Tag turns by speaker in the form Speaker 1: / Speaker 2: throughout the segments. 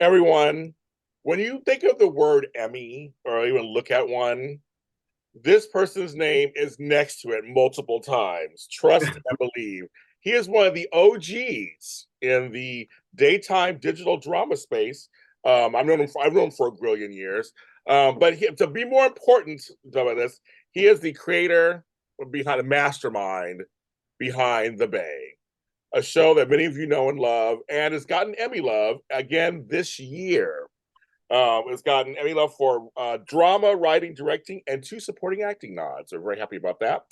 Speaker 1: Everyone, when you think of the word Emmy or even look at one, this person's name is next to it multiple times. Trust and believe. He is one of the OGs in the daytime digital drama space. I've known him for a billion years. To be more important about this, he is the creator behind the mastermind behind The Bay, a show that many of you know and love, and has gotten Emmy love again this year. It's gotten Emmy love for drama, writing, directing, and 2 supporting acting nods. So we're very happy about that.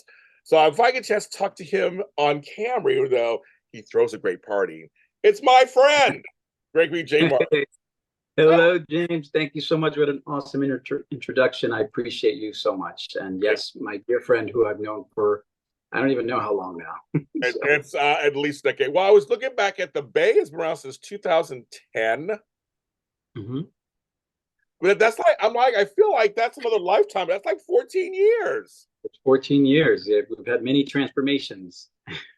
Speaker 1: So if I get a chance to talk to him on camera, even though he throws a great party, it's my friend, Gregori J Martin.
Speaker 2: Hello, James. Thank you so much. What an awesome introduction. I appreciate you so much. And yes, my dear friend who I've known for, I don't even know how long now.
Speaker 1: So. It's at least a decade. Well, I was looking back at The Bay. It's been around since 2010.
Speaker 2: Mm-hmm.
Speaker 1: But I feel like that's another lifetime. That's like 14 years.
Speaker 2: It's 14 years. We've had many transformations.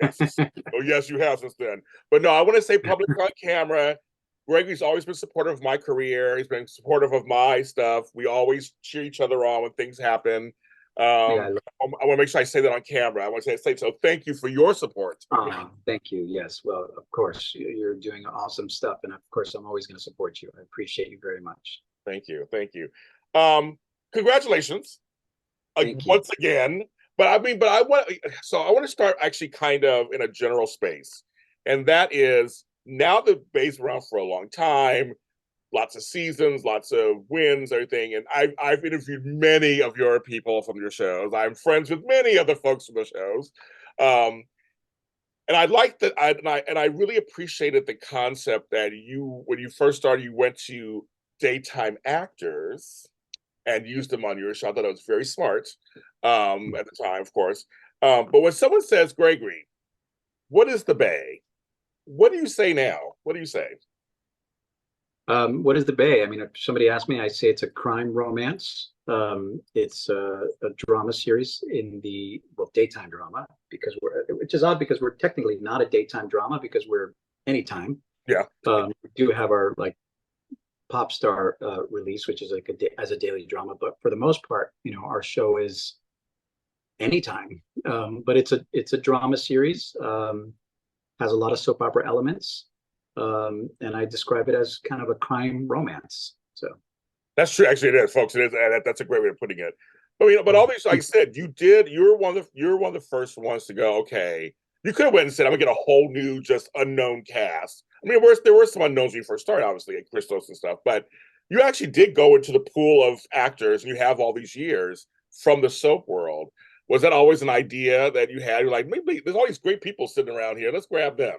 Speaker 1: Yes. Oh, yes, you have since then. But no, I want to say publicly on camera, Gregori's always been supportive of my career. He's been supportive of my stuff. We always cheer each other on when things happen. I want to make sure I say that on camera. I want to say so. Thank you for your support.
Speaker 2: Thank you. Yes. Well, of course, you're doing awesome stuff. And of course, I'm always going to support you. I appreciate you very much.
Speaker 1: Thank you. Thank you. Congratulations. Once again. But I want to start actually kind of in a general space. And that is, now the Bay's around for a long time, lots of seasons, lots of wins, everything. And I've interviewed many of your people from your shows. I'm friends with many other folks from the shows. And I like that. I really appreciated the concept that when you first started, you went to daytime actors and used them on your show. I thought it was very smart at the time, of course. But when someone says, Gregori, what is The Bay? What do you say now? What do you say?
Speaker 2: What is The Bay? I mean, if somebody asked me, I say it's a crime romance. It's a drama series in the daytime drama, which is odd because we're technically not a daytime drama because we're anytime.
Speaker 1: Yeah.
Speaker 2: We do have our Popstar release, which is as a daily drama, but for the most part, our show is anytime. But it's a drama series. Has a lot of soap opera elements. And I describe it as kind of a crime romance. So
Speaker 1: that's true. Actually, it is, folks. It is. That's a great way of putting it. But all these, like I said, you're one of the first ones to go, okay. You could have went and said, I'm gonna get a whole new, just unknown cast. I mean, there were some unknowns when you first started, obviously, like Christos and stuff, but you actually did go into the pool of actors, and you have all these years from the soap world. Was that always an idea that you had? You're like, maybe there's all these great people sitting around here. Let's grab them.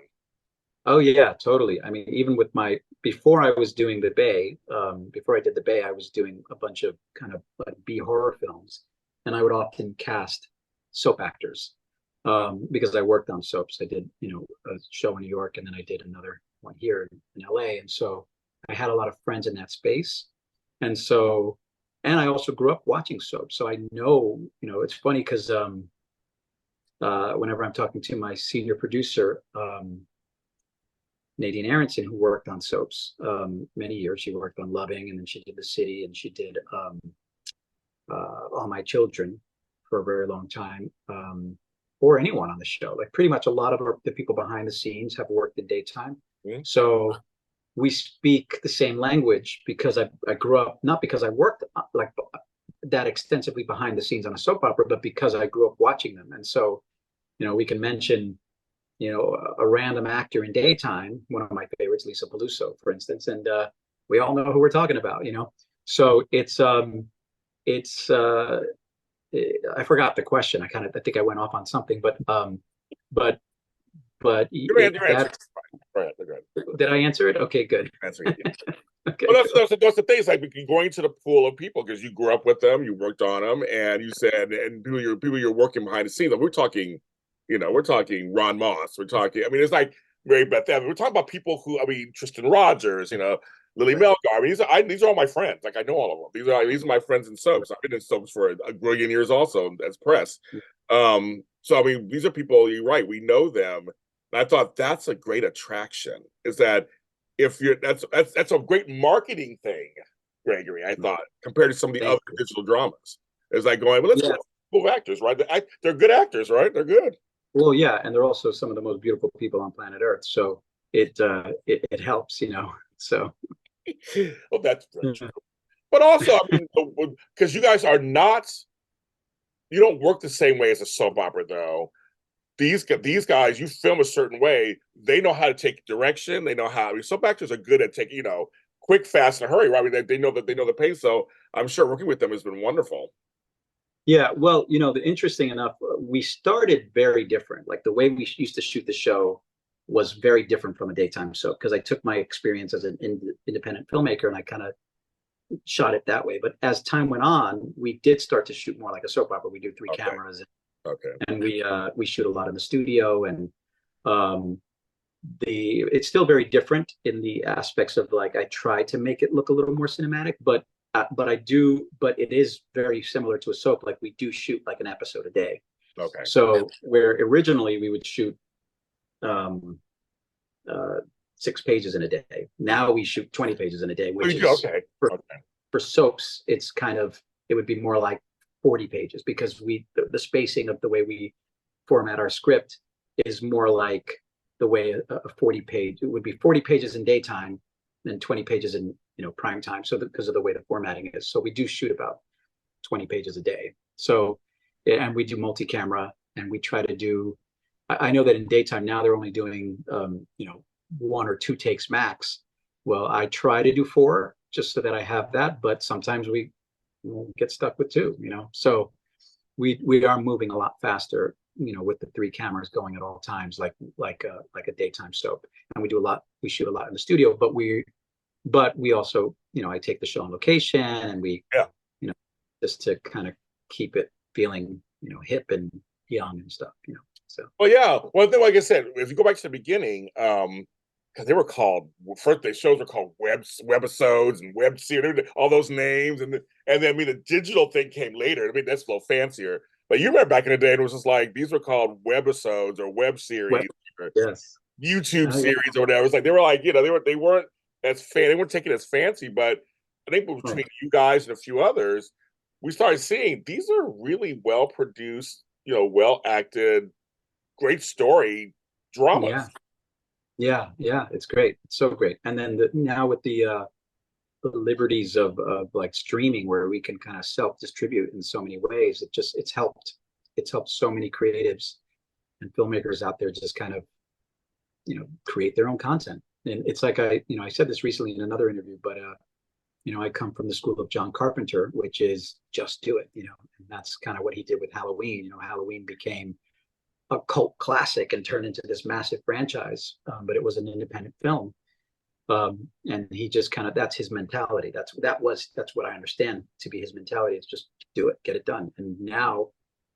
Speaker 2: Oh yeah, totally. I mean, even with before I was doing The Bay, before I did The Bay, I was doing a bunch of kind of like B horror films, and I would often cast soap actors because I worked on soaps. I did, a show in New York, and then I did another one here in LA, and so I had a lot of friends in that space, and I also grew up watching soaps, so I know, it's funny because whenever I'm talking to my senior producer. Nadine Aronson, who worked on soaps many years. She worked on Loving, and then she did The City, and she did All My Children for a very long time, or anyone on the show. Like pretty much a lot of the people behind the scenes have worked in daytime. Mm-hmm. So we speak the same language because I grew up, not because I worked like that extensively behind the scenes on a soap opera, but because I grew up watching them. And so, we can mention a random actor in daytime, one of my favorites, Lisa Peluso, for instance, and we all know who we're talking about, So I forgot the question. I think I went off on something, but did I answer it? Okay, good.
Speaker 1: Okay. Well, that's the thing. It's like going to the pool of people because you grew up with them, you worked on them, and you said, and people you're working behind the scenes. We're talking. We're talking Ron Moss. We're talking, it's like Mary Beth Evans. We're talking about people who, Tristan Rogers, Lily Melgar. These are all my friends. Like, I know all of them. These are my friends in soaps. I've been in soaps for a billion years also as press. These are people, you're right, we know them. And I thought that's a great attraction, is that if you're that's a great marketing thing, Gregory. I thought compared to some of the other digital dramas, it's like going, well, let's go with actors, right? They're good actors, right? They're good.
Speaker 2: Well, yeah, and they're also some of the most beautiful people on planet Earth, so it helps, you know. So,
Speaker 1: well, that's very true. But also, I mean, because you guys are not, you don't work the same way as a soap opera, though. These guys, you film a certain way. They know how to take direction. They know how. I mean, soap actors are good at taking, quick, fast, and hurry. Right? I mean, they know that they know the pace. So I'm sure working with them has been wonderful.
Speaker 2: yeah, well, the interesting enough, we started very different. Like the way we used to shoot the show was very different from a daytime soap because I took my experience as an independent filmmaker and I kind of shot it that way. But as time went on, we did start to shoot more like a soap opera. We do three cameras, and we shoot a lot in the studio, and it's still very different in the aspects of like I try to make it look a little more cinematic, but it is very similar to a soap. Like we do shoot like an episode a day.
Speaker 1: Okay.
Speaker 2: So where originally we would shoot 6 pages in a day. Now we shoot 20 pages in a day, which is for soaps, it would be more like 40 pages because the spacing of the way we format our script is more like the way a 40 page, it would be 40 pages in daytime and 20 pages in prime time. So because of the way the formatting is. So we do shoot about 20 pages a day. So, and we do multi-camera and we try to do, I know that in daytime now they're only doing, 1 or 2 takes max. Well, I try to do 4 just so that I have that, but sometimes we get stuck with 2, so we are moving a lot faster, with the 3 cameras going at all times, like a daytime soap. And we shoot a lot in the studio, but we also, I take the show on location and we, just to kind of keep it feeling, hip and young and stuff, so.
Speaker 1: Well, yeah. One thing, like I said, if you go back to the beginning, because they were called first, the shows were called webisodes and web series, all those names, and then I mean the digital thing came later. I mean that's a little fancier. But you remember back in the day, it was just like these were called webisodes or web series, or YouTube series or whatever. It's like they were like they weren't they weren't taking it as fancy. But I think between you guys and a few others, we started seeing these are really well produced, well acted, great story dramas.
Speaker 2: Yeah, it's great. It's so great. And then now with the liberties of like streaming where we can kind of self-distribute in so many ways, it's helped so many creatives and filmmakers out there just kind of create their own content. And it's like I said this recently in another interview, but I come from the school of John Carpenter, which is just do it, and that's kind of what he did with Halloween. Halloween became a cult classic and turned into this massive franchise, but it was an independent film, and he just that's his mentality. That's what I understand to be his mentality. It's just do it, get it done. And now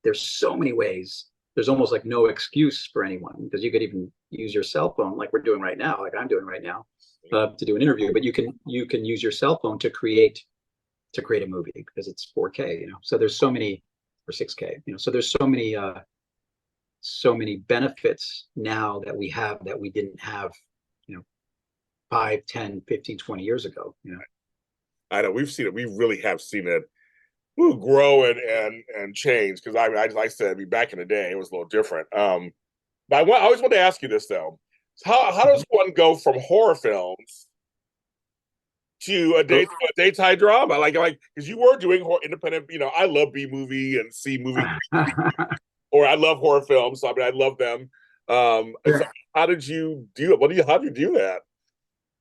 Speaker 2: there's so many ways. There's almost like no excuse for anyone because you could even use your cell phone like we're doing right now, like I'm doing right now, to do an interview. But you can use your cell phone to create a movie because it's 4K. So there's so many, or 6K. So there's so many benefits now that we have that we didn't have 5, 10, 15, 20 years ago.
Speaker 1: I know we've seen it. We really have seen it grow and change because like I said, back in the day it was a little different. But I always want to ask you this though: how does one go from horror films to a daytime drama? Like because you were doing independent. I love B movie and C movie, or I love horror films. So, I love them. So how did you do it? How did you do that?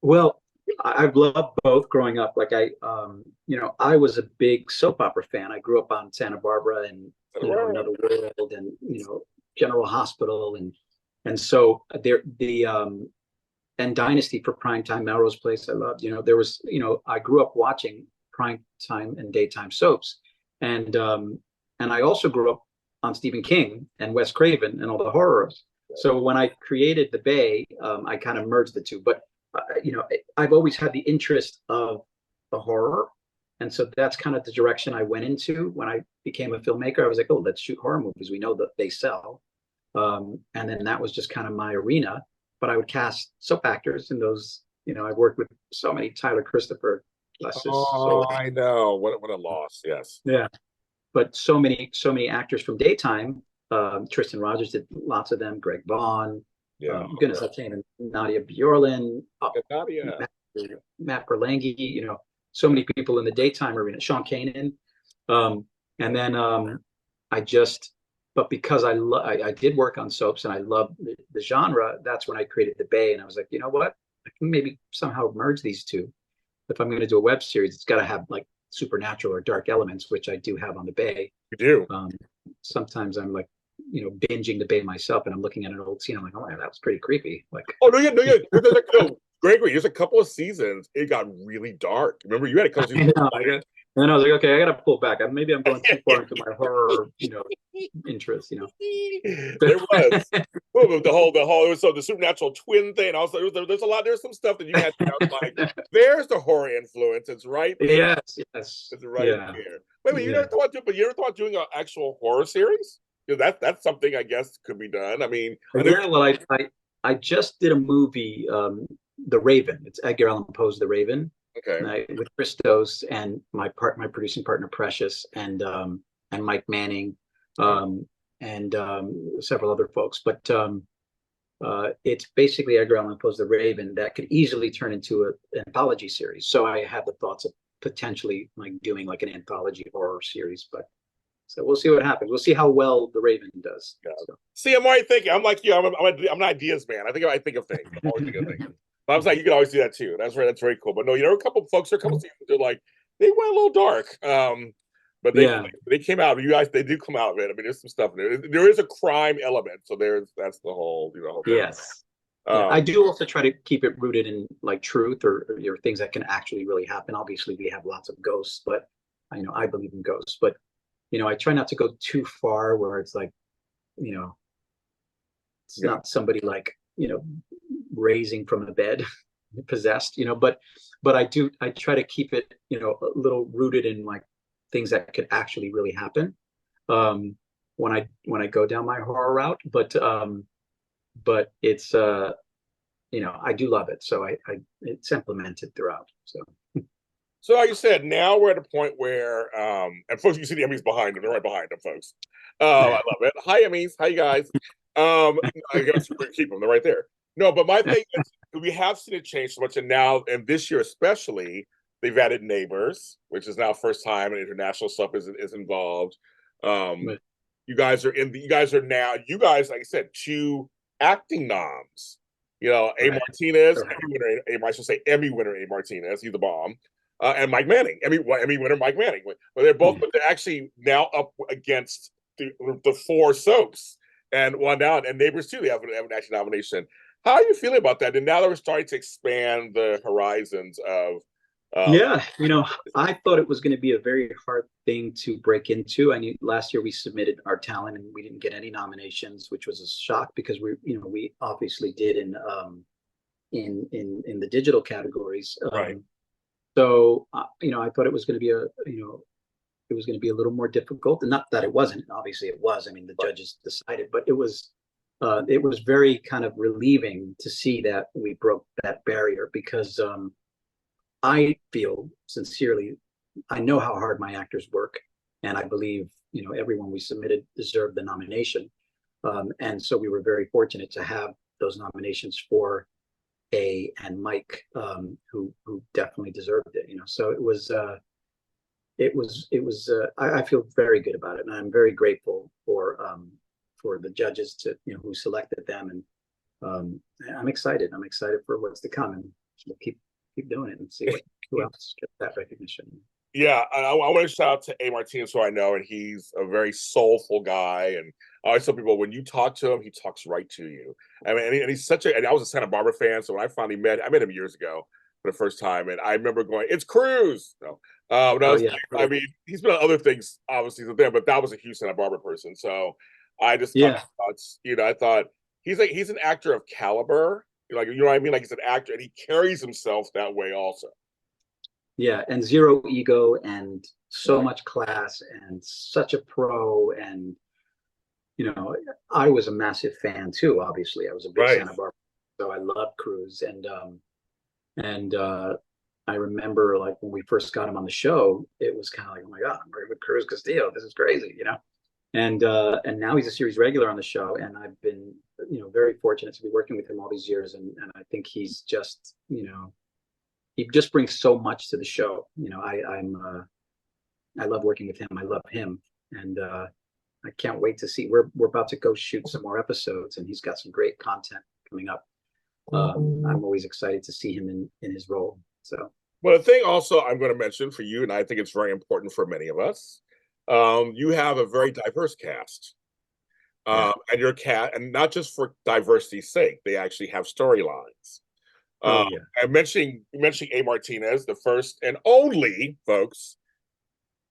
Speaker 2: Well, I've loved both growing up. Like I was a big soap opera fan. I grew up on Santa Barbara and Another World and General Hospital and so and Dynasty for primetime, Melrose Place. I loved. There was I grew up watching primetime and daytime soaps, and I also grew up on Stephen King and Wes Craven and all the horrors. So when I created The Bay, I kind of merged the two, but. I've always had the interest of the horror. And so that's kind of the direction I went into when I became a filmmaker. I was like, oh, let's shoot horror movies. We know that they sell. And then that was just kind of my arena. But I would cast soap actors in those I've worked with so many Tyler Christopher, bless his soul.
Speaker 1: I know. What a loss. Yes.
Speaker 2: Yeah, but so many actors from daytime. Tristan Rogers did lots of them. Greg Vaughn.
Speaker 1: Yeah.
Speaker 2: Goodness, I can't even. Nadia Bjorlin.
Speaker 1: Nadia.
Speaker 2: Matt Berlangi. So many people in the daytime arena. Sean Kanan. And then but because I did work on soaps and I love the genre, that's when I created The Bay, and I was like, you know what, I can maybe somehow merge these two. If I'm going to do a web series, it's got to have like supernatural or dark elements, which I do have on The Bay.
Speaker 1: You do.
Speaker 2: Sometimes I'm like, binging The Bay myself, and I'm looking at an old scene. I'm like, oh man, that was pretty creepy. Like,
Speaker 1: oh no, yeah, no, yeah. No, Gregori, there's a couple of seasons it got really dark. Remember, you had a couple seasons.
Speaker 2: And then I was like, okay, I got to pull back. Maybe I'm going too far into my horror, interest.
Speaker 1: There was the whole. It was so the supernatural twin thing. Also, there's a lot. There's some stuff that you had to like. There's the horror influence. It's right there.
Speaker 2: Yes.
Speaker 1: It's right there. Wait, you never thought about doing an actual horror series? That's something I guess could be done. I mean,
Speaker 2: well, I just did a movie, The Raven. It's Edgar Allan Poe's The Raven.
Speaker 1: Okay.
Speaker 2: With Christos and my producing partner Precious and Mike Manning, and several other folks. But it's basically Edgar Allan Poe's The Raven that could easily turn into an anthology series. So I have the thoughts of potentially like doing like an anthology horror series, but so we'll see what happens. We'll see how well The Raven does.
Speaker 1: Yeah.
Speaker 2: So.
Speaker 1: See, I'm already thinking. I'm like you. I'm an ideas man. I think of things. I'm always thinking of things. But I was like, you can always do that too. That's right. That's very cool. But no, a couple of folks, a couple of seasons, they're like, they went a little dark. But they came out. You guys, they do come out of it. I mean, there's some stuff there. There is a crime element, so that's the whole, whole thing.
Speaker 2: Yes. I do also try to keep it rooted in like truth or things that can actually really happen. Obviously, we have lots of ghosts, but I believe in ghosts. But I try not to go too far where it's like, it's not somebody like raising from a bed possessed, but I try to keep it a little rooted in like things that could actually really happen when I go down my horror route, but it's I do love it, so it's implemented throughout.
Speaker 1: So like you said, now we're at a point where and folks, you see the Emmys behind them, they're right behind them, folks. I love it. Hi Emmys, hi you guys. I guess we keep them, they're right there. No, but my thing is, we have seen it change so much, and now, and this year especially, they've added Neighbors, which is now first time, and international stuff is involved. You guys are now, like I said, 2 acting noms. A Martinez, Emmy winner A Martinez, he's the bomb, and Mike Manning, Emmy winner Mike Manning. But they're both, but they're actually now up against the 4 soaps, and one down, and Neighbors too. They have an acting nomination. How are you feeling about that? And now that we're starting to expand the horizons of
Speaker 2: I thought it was going to be a very hard thing to break into. I knew last year we submitted our talent and we didn't get any nominations, which was a shock because we obviously did in the digital categories.
Speaker 1: Right.
Speaker 2: So I thought it was going to be it was going to be a little more difficult, and not that it wasn't. Obviously, it was. I mean, the judges decided, but it was very kind of relieving to see that we broke that barrier because I feel sincerely, I know how hard my actors work, and I believe everyone we submitted deserved the nomination, and so we were very fortunate to have those nominations for A and Mike, who definitely deserved it. So it was. I feel very good about it, and I'm very grateful for the judges who selected them, and I'm excited. I'm excited for what's to come, and we'll keep doing it and see who else gets that recognition.
Speaker 1: Yeah, I want to shout out to A Martinez, who I know, and he's a very soulful guy. And I always tell people, when you talk to him, he talks right to you. I mean, and he's and I was a Santa Barbara fan, so when I finally I met him years ago for the first time, and I remember going, "It's Cruz." No, I mean, he's been on other things, obviously, there, but that was a huge Santa Barbara person. So I just thought, I thought he's an actor of caliber. Like, what I mean? Like, he's an actor, and he carries himself that way also.
Speaker 2: Yeah, and zero ego, and so much class, and such a pro. And I was a massive fan too. Obviously, I was a big Santa Barbara, so I loved Cruz. And And I remember like when we first got him on the show, it was kind of like, oh my God, I'm working with Cruz Castillo. This is crazy, you know? And now he's a series regular on the show, and I've been, you know, very fortunate to be working with him all these years. And I think he's just, you know, he just brings so much to the show. You know, I love working with him. I love him. And I can't wait to see. We're about to go shoot some more episodes, and he's got some great content coming up. I'm always excited to see him in his role. So,
Speaker 1: well, the thing also I'm going to mention for you, and I think it's very important for many of us, you have a very diverse cast.
Speaker 2: yeah.
Speaker 1: And your cat, and not just for diversity's sake, they actually have storylines.
Speaker 2: Oh yeah.
Speaker 1: I'm mentioning A. Martinez, the first and only, folks,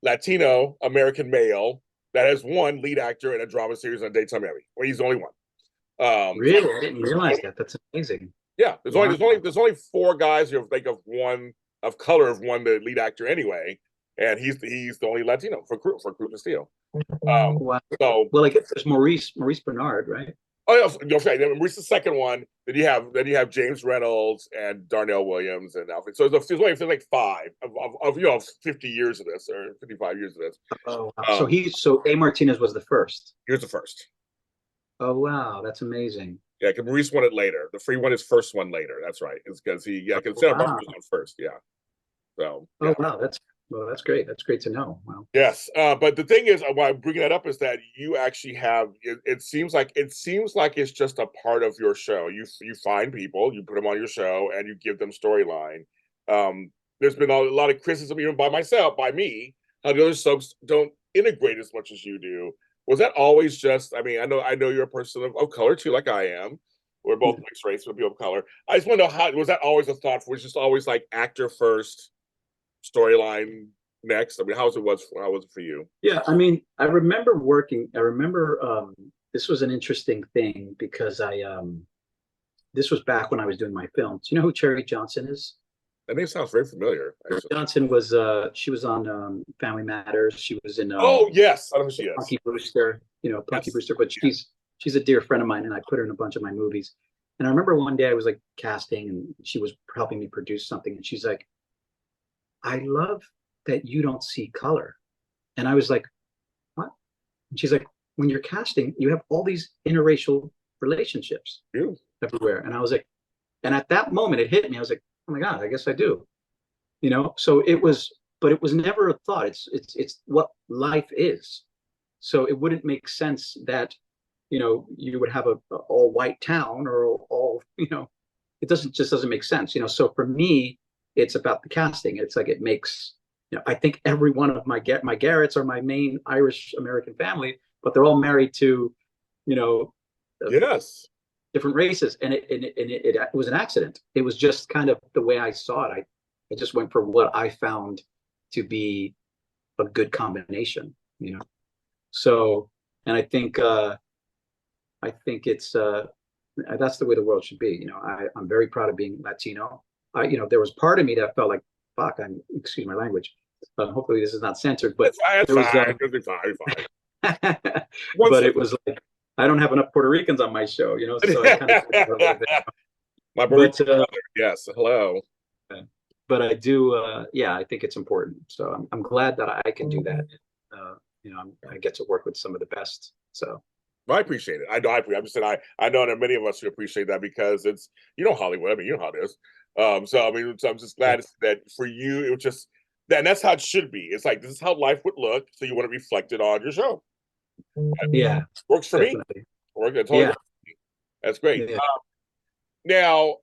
Speaker 1: Latino American male that has won lead actor in a drama series on a daytime Emmy. Well, he's the only one.
Speaker 2: Really? I didn't realize that. That's amazing.
Speaker 1: Yeah,
Speaker 2: Wow.
Speaker 1: there's only four guys who think of one of color have won the lead actor anyway, and he's the only Latino for Cruz Castillo.
Speaker 2: Wow.
Speaker 1: So
Speaker 2: Well, I guess there's Maurice Bernard, right?
Speaker 1: oh yeah, okay. Then Maurice the second one. Then you have James Reynolds and Darnell Williams and Alfred. So there's only like five of you know 50 years of this or 55 years of this.
Speaker 2: Oh, wow. So A. Martinez was the first.
Speaker 1: Here's the first.
Speaker 2: Oh wow, that's amazing.
Speaker 1: Yeah, because Maurice won it later. The free one is first one later. That's right. It's because because Santa Barbara was on first. Yeah. So. Yeah.
Speaker 2: Oh wow, that's great. That's great to know. Wow.
Speaker 1: Yes, but the thing is, why I'm bringing that up is that you actually have. It seems like it's just a part of your show. You find people, you put them on your show, and you give them storyline. There's been a lot of criticism, even by myself, by me, how the other subs don't integrate as much as you do. Was that always just? I mean, I know you're a person of color too, like I am. We're both mixed race, but people of color. I just want to know how was that always a thought? Was just always like actor first, storyline next? I mean, how was it for you?
Speaker 2: Yeah, I mean, I remember this was an interesting thing because this was back when I was doing my films. You know who Cherry Johnson is?
Speaker 1: That name sounds very familiar. Actually.
Speaker 2: Johnson was she was on Family Matters. She was in
Speaker 1: oh yes, I know who she is.
Speaker 2: Punky Brewster, you know, Punky
Speaker 1: Yes.
Speaker 2: Brewster, but she's a dear friend of mine, and I put her in a bunch of my movies. And I remember one day I was like casting, and she was helping me produce something, and she's like, I love that you don't see color. And I was like, what? And she's like, when you're casting, you have all these interracial relationships
Speaker 1: Yeah.
Speaker 2: everywhere. And I was like, and at that moment it hit me. I was like, oh my God, I guess I do. You know, so it was, but it was never a thought. It's what life is. So it wouldn't make sense that, you know, you would have a all white town or all, you know, it doesn't make sense, you know. So for me, it's about the casting. It's like it makes, you know, I think every one of my Garretts are my main Irish American family, but they're all married to, you know,
Speaker 1: Yes.
Speaker 2: different races, and it was an accident. It was just kind of the way I saw it. I just went for what I found to be a good combination, you know. So, and I think it's that's the way the world should be. You know, I'm very proud of being Latino. You know, there was part of me that felt like, fuck, excuse my language. Hopefully this is not censored, but
Speaker 1: It's
Speaker 2: there was,
Speaker 1: fine. It's fine.
Speaker 2: but it was like, I don't have enough Puerto Ricans on my show, you know, so I kind of
Speaker 1: My
Speaker 2: but
Speaker 1: yes, hello.
Speaker 2: but I do, yeah, I think it's important. So I'm glad that I can do that. You know, I get to work with some of the best. So
Speaker 1: I appreciate it. I know. I'm just saying. I know that many of us who appreciate that because it's Hollywood. I mean, you know how it is. So I mean, so I'm just glad that for you it was just that. And that's how it should be. It's like this is how life would look. So you want to reflect it on your show.
Speaker 2: yeah,
Speaker 1: Works for
Speaker 2: definitely.
Speaker 1: me. Totally works for me. That's great.
Speaker 2: Yeah.
Speaker 1: Now,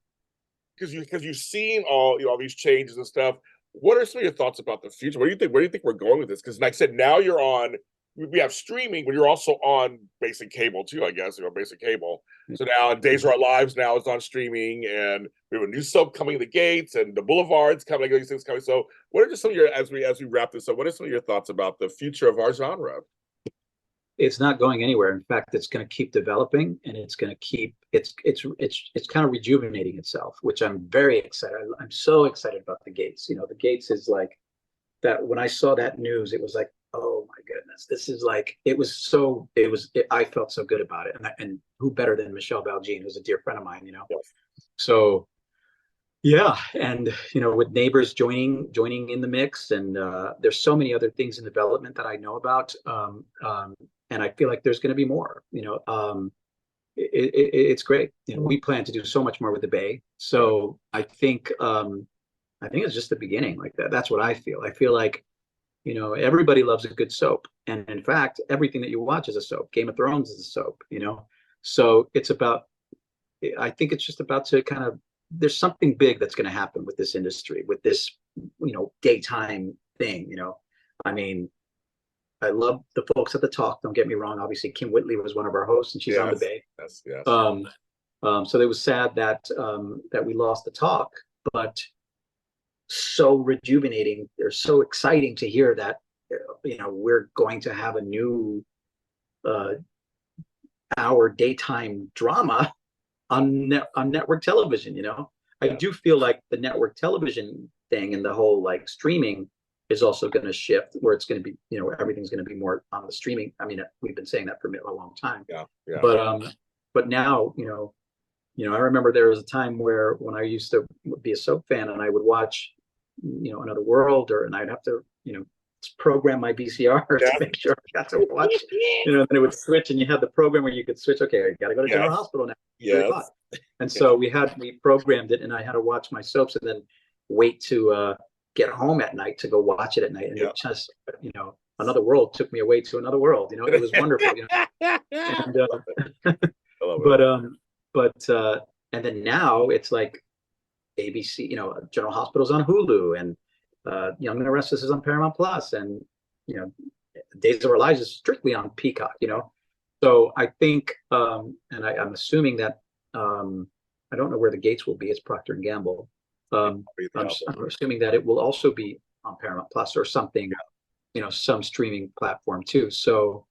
Speaker 1: because you've seen all these changes and stuff. What are some of your thoughts about the future? Where do you think we're going with this? Because like I said, now you're on. We have streaming, but you're also on basic cable too. I guess basic cable. So now Days of Our Lives now is on streaming, and we have a new soap coming to the gates, and the Boulevards coming. These things coming. So, what are just some of your as we wrap this up? What are some of your thoughts about the future of our genre?
Speaker 2: It's not going anywhere. In fact, it's going to keep developing, and it's going to keep it's kind of rejuvenating itself, which I'm very excited. I'm so excited about the gates. You know, the gates is like that. When I saw that news, it was like, oh my goodness, this is like I felt so good about it, and who better than Michelle Baljean, who's a dear friend of mine, you know.
Speaker 1: Yes.
Speaker 2: So Yeah, and with Neighbors joining in the mix, and there's so many other things in development that I know about, and I feel like there's going to be more. It's great. We plan to do so much more with the Bay. So I think it's just the beginning. Like that. That's what I feel. I feel like everybody loves a good soap, and in fact, everything that you watch is a soap. Game of Thrones is a soap. So it's about. I think it's just about to kind of. There's something big that's going to happen with this industry, with this daytime thing. I mean, I love the folks at the Talk. Don't get me wrong. Obviously, Kim Whitley was one of our hosts, and she's on the Bay.
Speaker 1: Yes.
Speaker 2: So it was sad that that we lost the Talk, but so rejuvenating. They're so exciting to hear that we're going to have a new hour daytime drama on network television. I do feel like the network television thing and the whole like streaming is also going to shift, where it's going to be everything's going to be more on the streaming. I mean, we've been saying that for a long time.
Speaker 1: Yeah.
Speaker 2: But now I remember there was a time where when I used to be a soap fan and I would watch Another World, and I'd have to program my VCR to make sure I got to watch. And it would switch, and you had the program where you could switch. Okay, I got to go to General Hospital now.
Speaker 1: Yes.
Speaker 2: And so we programmed it, and I had to watch my soaps and then wait to get home at night to go watch it at night. And it just Another World took me away to another world. It was wonderful. And then now it's like ABC, General Hospital's on Hulu, and Young and the Restless is on Paramount Plus, and Days of Our Lives is strictly on Peacock. So I think, and I'm assuming that I don't know where the gates will be. It's Procter and Gamble. I'm assuming that it will also be on Paramount Plus or something, some streaming platform too. So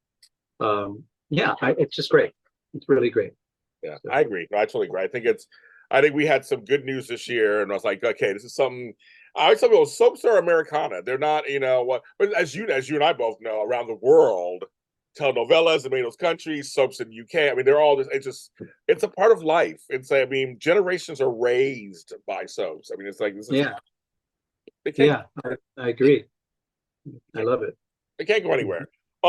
Speaker 2: it's just great. It's really great.
Speaker 1: Yeah, so. I agree. I totally agree. I think we had some good news this year, and I was like, okay, this is something. I always tell people soaps are Americana. They're not, but as you and I both know, around the world, telenovelas in many of those countries, soaps in the UK. I mean, they're all it's a part of life. Generations are raised by soaps. I mean, it's like this is
Speaker 2: I agree. I love it.
Speaker 1: They can't go anywhere.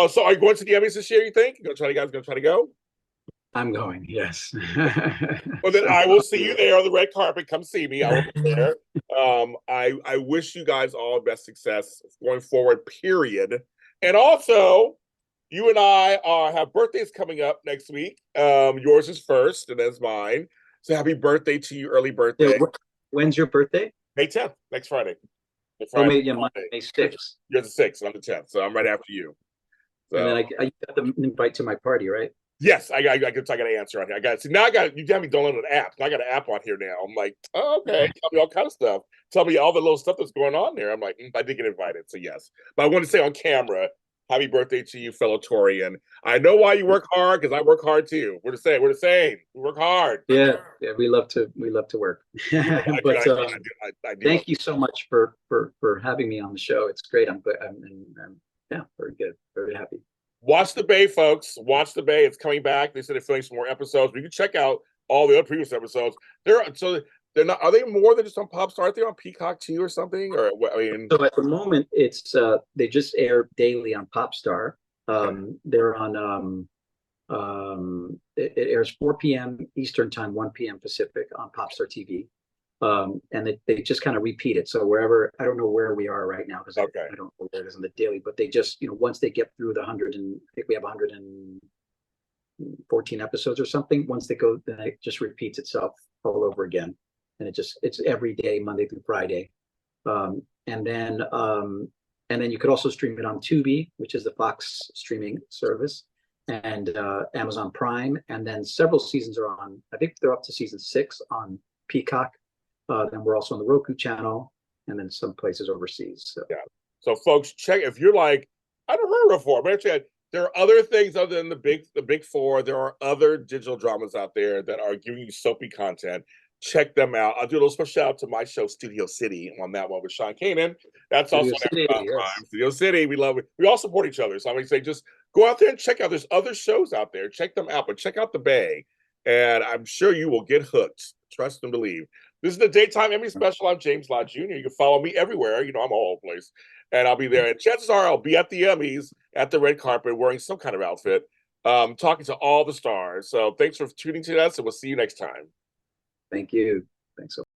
Speaker 1: So are you going to the Emmys this year, you think? You guys gonna try to go?
Speaker 2: I'm going, yes.
Speaker 1: Well, then I will see you there on the red carpet. Come see me. I will be there. I wish you guys all best success going forward, period. And also, you and I have birthdays coming up next week. Yours is first, and that's mine. So happy birthday to you, early birthday.
Speaker 2: When's your birthday?
Speaker 1: May 10th, next Friday.
Speaker 2: May 6th.
Speaker 1: You're the 6th, I'm the 10th, so I'm right after you. So.
Speaker 2: And then I got the invite to my party, right?
Speaker 1: Yes, I got to answer on here. You got me downloading an app. I got an app on here now. I'm like, oh, okay, tell me all kind of stuff. Tell me all the little stuff that's going on there. I'm like, I did get invited, so yes. But I want to say on camera, happy birthday to you, fellow Torian. I know why you work hard, because I work hard too. We're the same. We work hard.
Speaker 2: Yeah, we love to work. But thank you so much for having me on the show. It's great. I'm very good. Very happy.
Speaker 1: Watch the Bay, folks. Watch the Bay. It's coming back. They said they're filming some more episodes. We can check out all the other previous episodes. They're not. Are they more than just on Popstar? Are they on Peacock too, or something? Or
Speaker 2: so at the moment, it's they just air daily on Popstar. They're on. It airs 4 p.m. Eastern time, 1 p.m. Pacific on PopstarTV. And they just kind of repeat it. So wherever, I don't know where we are right now, because I don't know where it is on the daily, but they just, once they get through the 100, and I think we have 114 episodes or something, once they go, then it just repeats itself all over again. And it's every day, Monday through Friday. And then you could also stream it on Tubi, which is the Fox streaming service, and Amazon Prime. And then several seasons are on, I think they're up to season 6 on Peacock. Then we're also on the Roku channel, and then some places overseas.
Speaker 1: So folks, check if you're like, I don't heard before, but actually there are other things other than the big four. There are other digital dramas out there that are giving you soapy content. Check them out. I'll do a little special shout out to my show, Studio City, on that one with Sean Kanan. That's Studio also City, on Prime. Studio City. We love it. We all support each other. So I'm going to say, just go out there and check out. There's other shows out there. Check them out, but check out the Bay, and I'm sure you will get hooked. Trust and believe. This is the Daytime Emmy special. I'm James Lott Jr. You can follow me everywhere. You know, I'm all over the place. And I'll be there. And chances are I'll be at the Emmys at the red carpet wearing some kind of outfit, talking to all the stars. So thanks for tuning to us, and we'll see you next time.
Speaker 2: Thank you. Thanks so much.